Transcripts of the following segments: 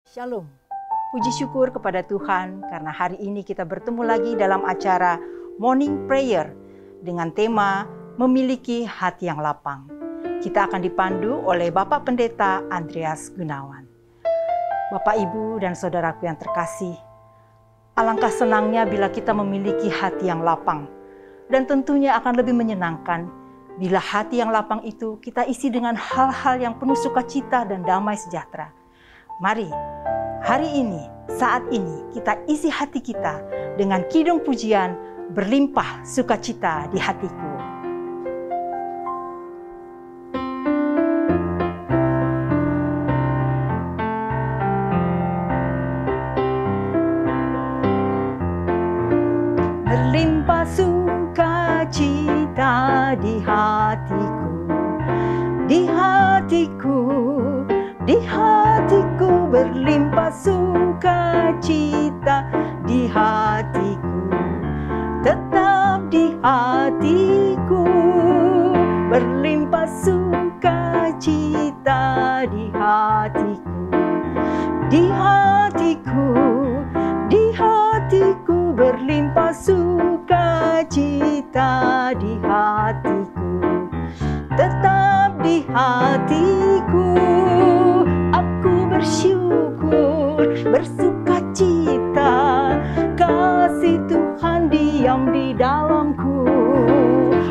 Shalom, puji syukur kepada Tuhan karena hari ini kita bertemu lagi dalam acara Morning Prayer dengan tema Memiliki Hati yang Lapang. Kita akan dipandu oleh Bapak Pendeta Andreas Gunawan. Bapak, Ibu, dan saudaraku yang terkasih, alangkah senangnya bila kita memiliki hati yang lapang. Dan tentunya akan lebih menyenangkan bila hati yang lapang itu kita isi dengan hal-hal yang penuh sukacita dan damai sejahtera. Mari, hari ini, saat ini, kita isi hati kita dengan kidung pujian berlimpah sukacita di hatiku. Berlimpah sukacita di hatiku, di hatiku, di hatiku berlimpah sukacita di hatiku, tetap di hatiku berlimpah sukacita di hatiku, di hatiku, di hatiku berlimpah sukacita di hatiku, tetap di hatiku. Bersyukur, bersukacita, kasih Tuhan diam di dalamku.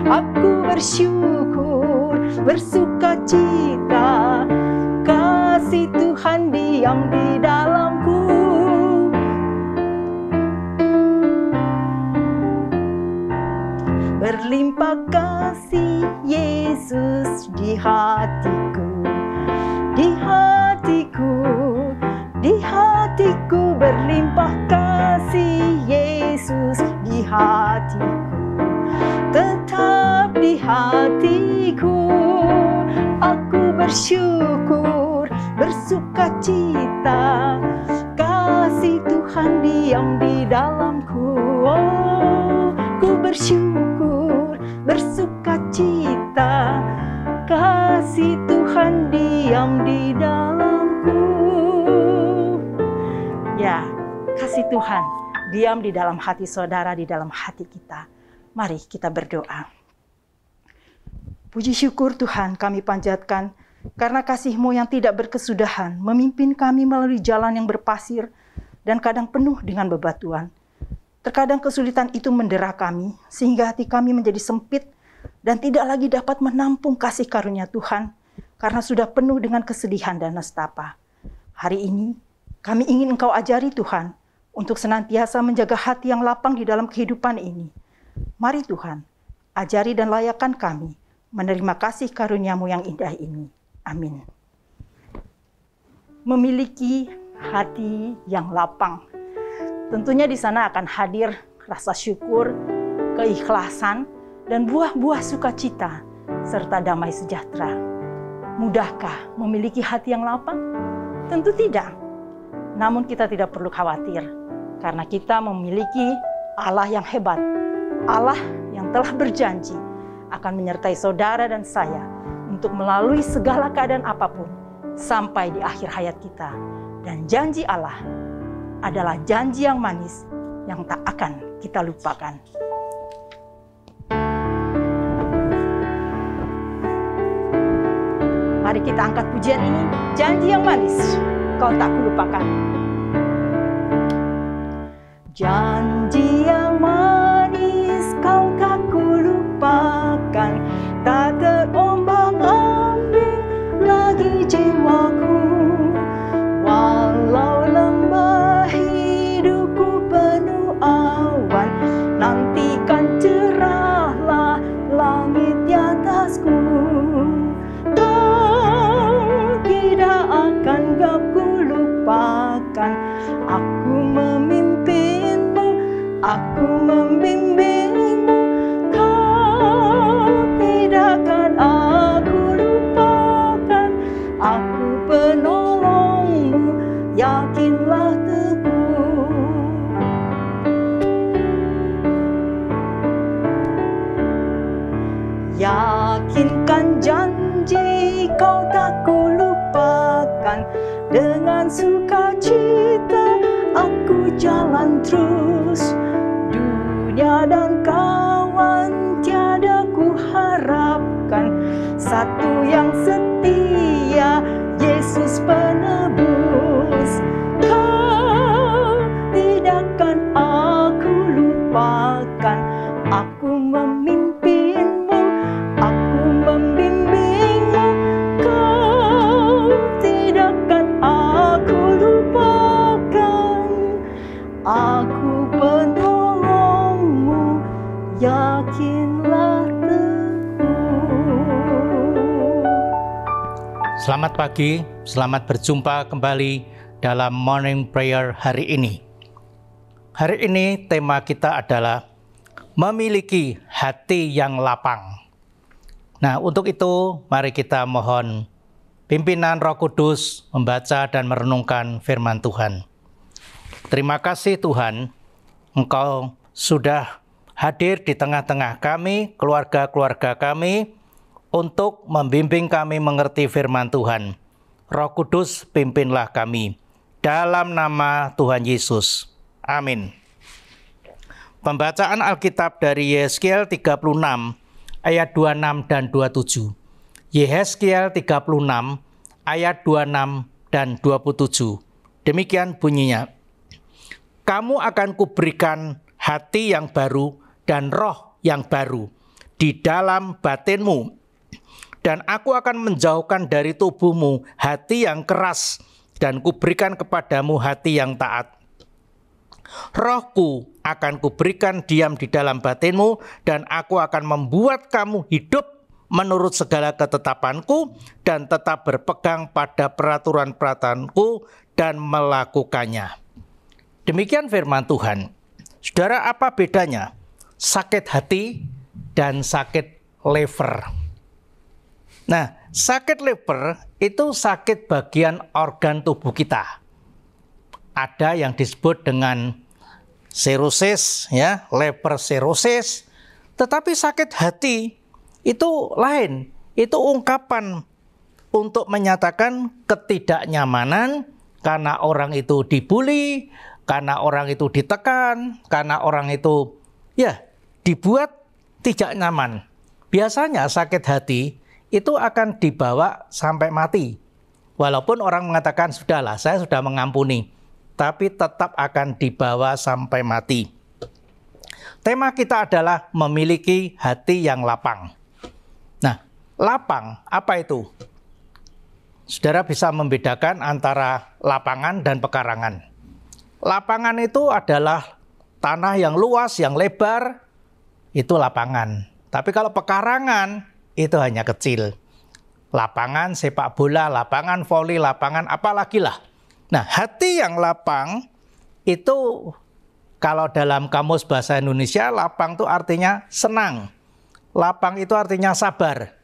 Aku bersyukur, bersukacita, kasih Tuhan diam di dalamku. Berlimpah kasih Yesus di hatiku, di hatiku, di hatiku berlimpah kasih Yesus di hatiku, tetap di hatiku. Aku bersyukur, bersukacita, kasih Tuhan diam di dalamku. Oh, ku bersyukur, bersukacita, kasih Tuhan diam di dalamku. Ya, kasih Tuhan diam di dalam hati saudara, di dalam hati kita. Mari kita berdoa. Puji syukur Tuhan kami panjatkan karena kasih-Mu yang tidak berkesudahan memimpin kami melalui jalan yang berpasir dan kadang penuh dengan bebatuan. Terkadang kesulitan itu mendera kami sehingga hati kami menjadi sempit dan tidak lagi dapat menampung kasih karunia Tuhan karena sudah penuh dengan kesedihan dan nestapa. Hari ini kami ingin Engkau ajari Tuhan untuk senantiasa menjaga hati yang lapang di dalam kehidupan ini. Mari Tuhan, ajari dan layakkan kami menerima kasih karunia-Mu yang indah ini. Amin. Memiliki hati yang lapang. Tentunya di sana akan hadir rasa syukur, keikhlasan, dan buah-buah sukacita, serta damai sejahtera. Mudahkah memiliki hati yang lapang? Tentu tidak. Namun kita tidak perlu khawatir, karena kita memiliki Allah yang hebat. Allah yang telah berjanji akan menyertai saudara dan saya untuk melalui segala keadaan apapun sampai di akhir hayat kita. Dan janji Allah adalah janji yang manis yang tak akan kita lupakan. Mari kita angkat pujian ini, janji yang manis, kau tak kulupakan. Janji yang manis, kau tak kulupakan, tak terombang-ambing lagi jiwaku. Walau lembah hidupku penuh awan, nantikan cerahlah langit di atasku. Aku memimpinmu, aku membimbingmu, kau tidak akan aku lupakan. Aku penolongmu, yakinlah teguh. Yakinkan janji kau tak kulupakan. lupakan. Dengan sukacita aku jalan terus. Dunia dan kawan tiada ku harapkan, satu yang setia, Yesus penebus. Kau tidakkan aku lupakan. Aku memimpinmu, aku membimbingmu. Kau tidakkan aku lupakan. Aku penolongmu, yakinlah teguh. Selamat pagi, selamat berjumpa kembali dalam Morning Prayer hari ini. Hari ini tema kita adalah memiliki hati yang lapang. Nah, untuk itu mari kita mohon pimpinan Roh Kudus membaca dan merenungkan firman Tuhan. Terima kasih Tuhan, Engkau sudah hadir di tengah-tengah kami, keluarga-keluarga kami, untuk membimbing kami mengerti firman Tuhan. Roh Kudus, pimpinlah kami. Dalam nama Tuhan Yesus. Amin. Pembacaan Alkitab dari Yehezkiel 36 ayat 26 dan 27. Yehezkiel 36 ayat 26 dan 27. Demikian bunyinya. Kamu akan kuberikan hati yang baru dan roh yang baru di dalam batinmu. Dan aku akan menjauhkan dari tubuhmu hati yang keras dan kuberikan kepadamu hati yang taat. Rohku akan kuberikan diam di dalam batinmu, dan aku akan membuat kamu hidup menurut segala ketetapanku dan tetap berpegang pada peraturan-peraturanku dan melakukannya. Demikian firman Tuhan. Saudara, apa bedanya sakit hati dan sakit liver? Nah, sakit liver itu sakit bagian organ tubuh kita. Ada yang disebut dengan cirrhosis, ya, liver cirrhosis. Tetapi sakit hati itu lain. Itu ungkapan untuk menyatakan ketidaknyamanan karena orang itu dibully, karena orang itu ditekan, karena orang itu dibuat tidak nyaman. Biasanya sakit hati itu akan dibawa sampai mati. Walaupun orang mengatakan sudahlah, saya sudah mengampuni, tapi tetap akan dibawa sampai mati. Tema kita adalah memiliki hati yang lapang. Nah, lapang apa itu? Saudara bisa membedakan antara lapangan dan pekarangan. Lapangan itu adalah tanah yang luas, yang lebar, itu lapangan. Tapi kalau pekarangan, itu hanya kecil. Lapangan sepak bola, lapangan voli, lapangan apalagi lah. Nah, hati yang lapang itu kalau dalam kamus bahasa Indonesia, lapang itu artinya senang. Lapang itu artinya sabar.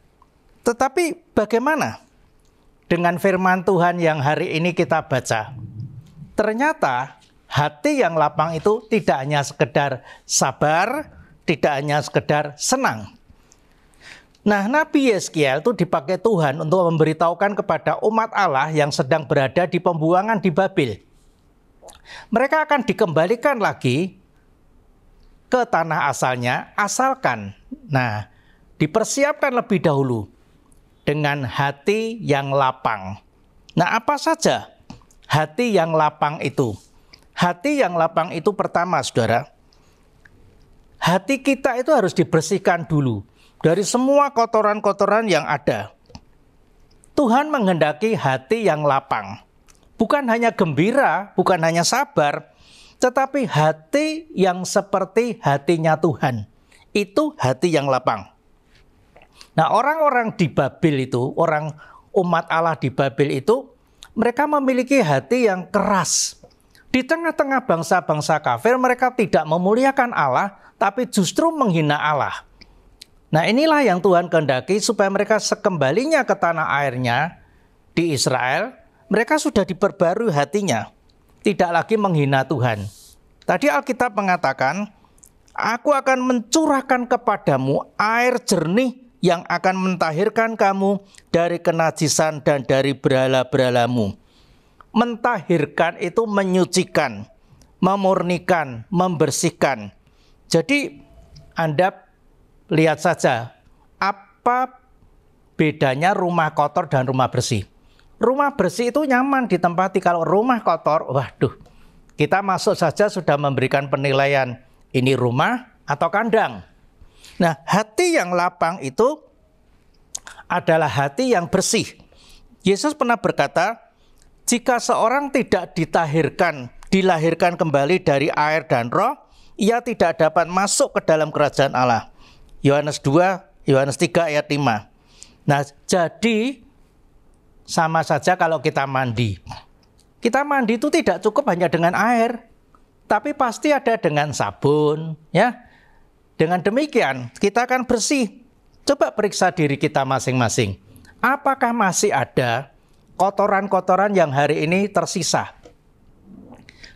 Tetapi bagaimana dengan firman Tuhan yang hari ini kita baca? Ternyata hati yang lapang itu tidak hanya sekedar sabar, tidak hanya sekedar senang. Nah, Nabi Yehezkiel itu dipakai Tuhan untuk memberitahukan kepada umat Allah yang sedang berada di pembuangan di Babel. Mereka akan dikembalikan lagi ke tanah asalnya, asalkan, dipersiapkan lebih dahulu dengan hati yang lapang. Nah, apa saja hati yang lapang itu? Hati yang lapang itu pertama, saudara, hati kita itu harus dibersihkan dulu dari semua kotoran-kotoran yang ada. Tuhan menghendaki hati yang lapang. Bukan hanya gembira, bukan hanya sabar, tetapi hati yang seperti hatinya Tuhan. Itu hati yang lapang. Nah, orang-orang di Babel itu, orang umat Allah di Babel itu, mereka memiliki hati yang keras. Di tengah-tengah bangsa-bangsa kafir, mereka tidak memuliakan Allah, tapi justru menghina Allah. Nah, inilah yang Tuhan kehendaki supaya mereka sekembalinya ke tanah airnya di Israel, mereka sudah diperbarui hatinya, tidak lagi menghina Tuhan. Tadi Alkitab mengatakan, aku akan mencurahkan kepadamu air jernih yang akan mentahirkan kamu dari kenajisan dan dari berhala-berhalamu. Mentahirkan itu menyucikan, memurnikan, membersihkan. Jadi Anda lihat saja apa bedanya rumah kotor dan rumah bersih. Rumah bersih itu nyaman ditempati. Kalau rumah kotor, waduh, kita masuk saja sudah memberikan penilaian ini rumah atau kandang. Nah, hati yang lapang itu adalah hati yang bersih. Yesus pernah berkata, jika seorang tidak dilahirkan kembali dari air dan roh, ia tidak dapat masuk ke dalam kerajaan Allah. Yohanes 2, Yohanes 3 ayat 5. Nah, jadi sama saja kalau kita mandi. Kita mandi itu tidak cukup hanya dengan air, tapi pasti ada dengan sabun, ya. Dengan demikian, kita akan bersih. Coba periksa diri kita masing-masing. Apakah masih ada kotoran-kotoran yang hari ini tersisa?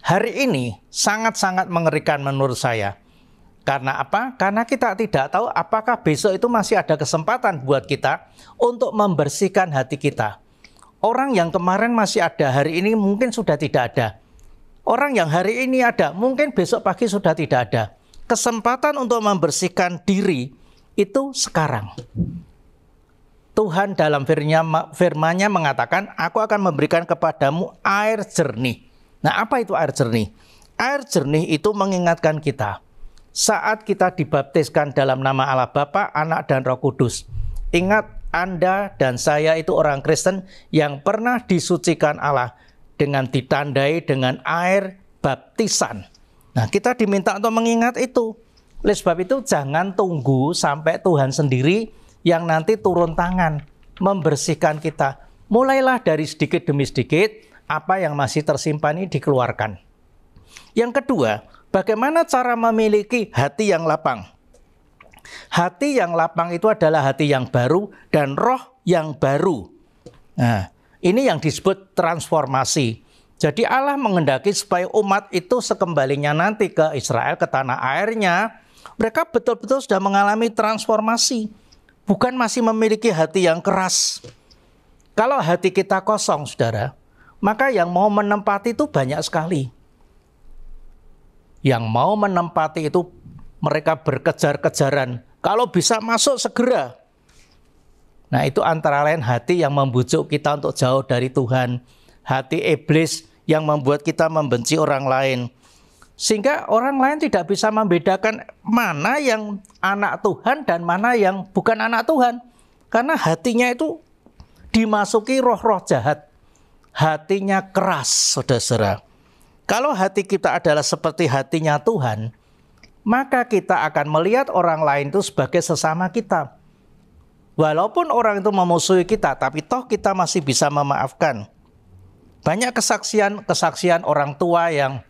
Hari ini sangat-sangat mengerikan menurut saya. Karena apa? Karena kita tidak tahu apakah besok itu masih ada kesempatan buat kita untuk membersihkan hati kita. Orang yang kemarin masih ada, hari ini mungkin sudah tidak ada. Orang yang hari ini ada, mungkin besok pagi sudah tidak ada. Kesempatan untuk membersihkan diri itu sekarang. Tuhan dalam firman-Nya mengatakan, aku akan memberikan kepadamu air jernih. Nah, apa itu air jernih? Air jernih itu mengingatkan kita saat kita dibaptiskan dalam nama Allah Bapa, Anak, dan Roh Kudus. Ingat, Anda dan saya itu orang Kristen yang pernah disucikan Allah dengan ditandai dengan air baptisan. Nah, kita diminta untuk mengingat itu. Oleh sebab itu, jangan tunggu sampai Tuhan sendiri yang nanti turun tangan membersihkan kita. Mulailah dari sedikit demi sedikit, apa yang masih tersimpan ini dikeluarkan. Yang kedua, bagaimana cara memiliki hati yang lapang? Hati yang lapang itu adalah hati yang baru dan roh yang baru. Nah, ini yang disebut transformasi. Jadi Allah menghendaki supaya umat itu sekembalinya nanti ke Israel, ke tanah airnya, mereka betul-betul sudah mengalami transformasi. Bukan masih memiliki hati yang keras. Kalau hati kita kosong, saudara, maka yang mau menempati itu banyak sekali. Yang mau menempati itu mereka berkejar-kejaran. Kalau bisa masuk segera. Nah, itu antara lain hati yang membujuk kita untuk jauh dari Tuhan. Hati iblis yang membuat kita membenci orang lain. Sehingga orang lain tidak bisa membedakan mana yang anak Tuhan dan mana yang bukan anak Tuhan. Karena hatinya itu dimasuki roh-roh jahat. Hatinya keras, saudara-saudara. Kalau hati kita adalah seperti hatinya Tuhan, maka kita akan melihat orang lain itu sebagai sesama kita. Walaupun orang itu memusuhi kita, tapi toh kita masih bisa memaafkan. Banyak kesaksian orang tua yang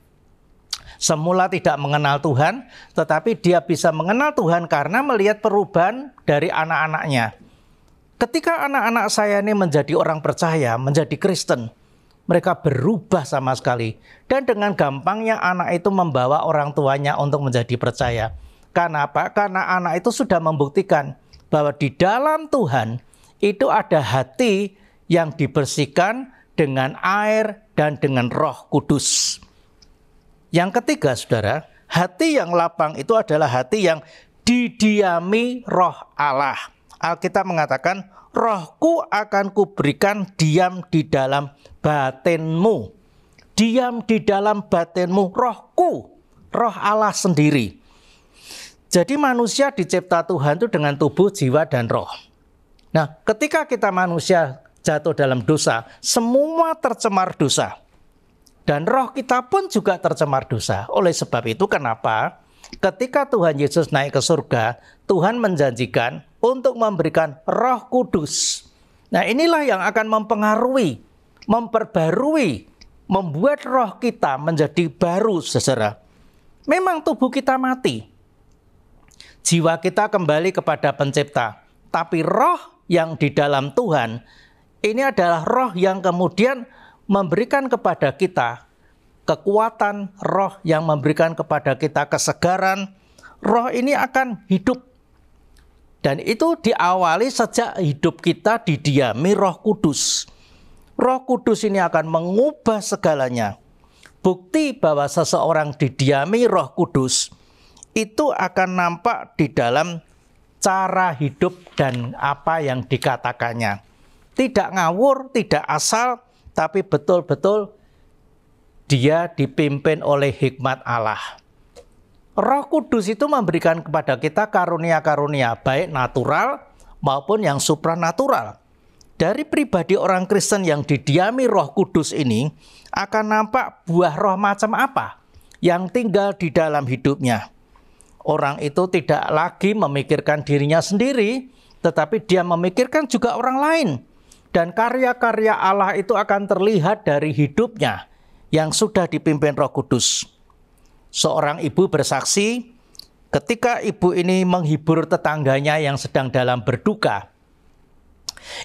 semula tidak mengenal Tuhan, tetapi dia bisa mengenal Tuhan karena melihat perubahan dari anak-anaknya. Ketika anak-anak saya ini menjadi orang percaya, menjadi Kristen, mereka berubah sama sekali. Dan dengan gampangnya anak itu membawa orang tuanya untuk menjadi percaya. Karena apa? Karena anak itu sudah membuktikan bahwa di dalam Tuhan itu ada hati yang dibersihkan dengan air dan dengan Roh Kudus. Yang ketiga, saudara, hati yang lapang itu adalah hati yang didiami Roh Allah. Alkitab mengatakan, Rohku akan kuberikan diam di dalam batinmu. Diam di dalam batinmu, Rohku, Roh Allah sendiri. Jadi manusia dicipta Tuhan itu dengan tubuh, jiwa, dan roh. Nah, ketika kita manusia jatuh dalam dosa, semua tercemar dosa. Dan roh kita pun juga tercemar dosa. Oleh sebab itu kenapa ketika Tuhan Yesus naik ke surga, Tuhan menjanjikan untuk memberikan Roh Kudus. Nah, inilah yang akan mempengaruhi, memperbarui, membuat roh kita menjadi baru, saudara. Memang tubuh kita mati. Jiwa kita kembali kepada pencipta. Tapi roh yang di dalam Tuhan, ini adalah roh yang kemudian memberikan kepada kita kekuatan, roh yang memberikan kepada kita kesegaran. Roh ini akan hidup. Dan itu diawali sejak hidup kita didiami Roh Kudus. Roh Kudus ini akan mengubah segalanya. Bukti bahwa seseorang didiami Roh Kudus itu akan nampak di dalam cara hidup dan apa yang dikatakannya. Tidak ngawur, tidak asal, tapi betul-betul dia dipimpin oleh hikmat Allah. Roh Kudus itu memberikan kepada kita karunia-karunia, baik natural maupun yang supranatural. Dari pribadi orang Kristen yang didiami Roh Kudus ini akan nampak buah roh macam apa yang tinggal di dalam hidupnya. Orang itu tidak lagi memikirkan dirinya sendiri, tetapi dia memikirkan juga orang lain. Dan karya-karya Allah itu akan terlihat dari hidupnya yang sudah dipimpin Roh Kudus. Seorang ibu bersaksi ketika ibu ini menghibur tetangganya yang sedang dalam berduka.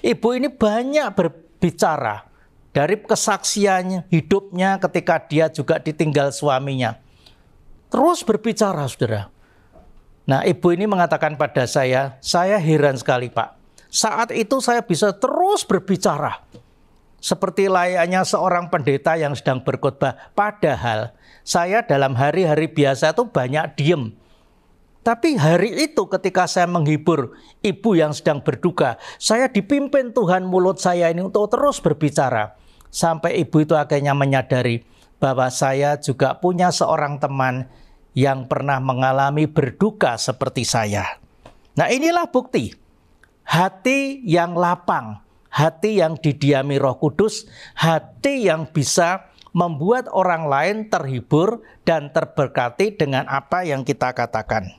Ibu ini banyak berbicara dari kesaksiannya, hidupnya ketika dia juga ditinggal suaminya. Terus berbicara, saudara. Nah, ibu ini mengatakan pada saya heran sekali, Pak. Saat itu saya bisa terus berbicara. Seperti layaknya seorang pendeta yang sedang berkhotbah. Padahal saya dalam hari-hari biasa itu banyak diem. Tapi hari itu ketika saya menghibur ibu yang sedang berduka, saya dipimpin Tuhan mulut saya ini untuk terus berbicara. Sampai ibu itu akhirnya menyadari bahwa saya juga punya seorang teman yang pernah mengalami berduka seperti saya. Nah, inilah bukti. Hati yang lapang, hati yang didiami Roh Kudus, hati yang bisa membuat orang lain terhibur dan terberkati dengan apa yang kita katakan.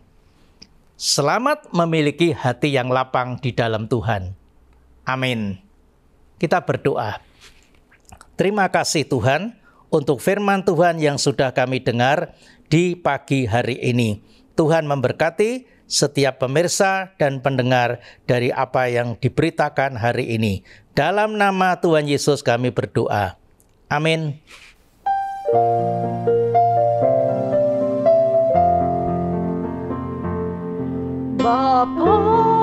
Selamat memiliki hati yang lapang di dalam Tuhan. Amin. Kita berdoa. Terima kasih Tuhan untuk firman Tuhan yang sudah kami dengar di pagi hari ini. Tuhan memberkati setiap pemirsa dan pendengar dari apa yang diberitakan hari ini. Dalam nama Tuhan Yesus kami berdoa. Amin. Bapa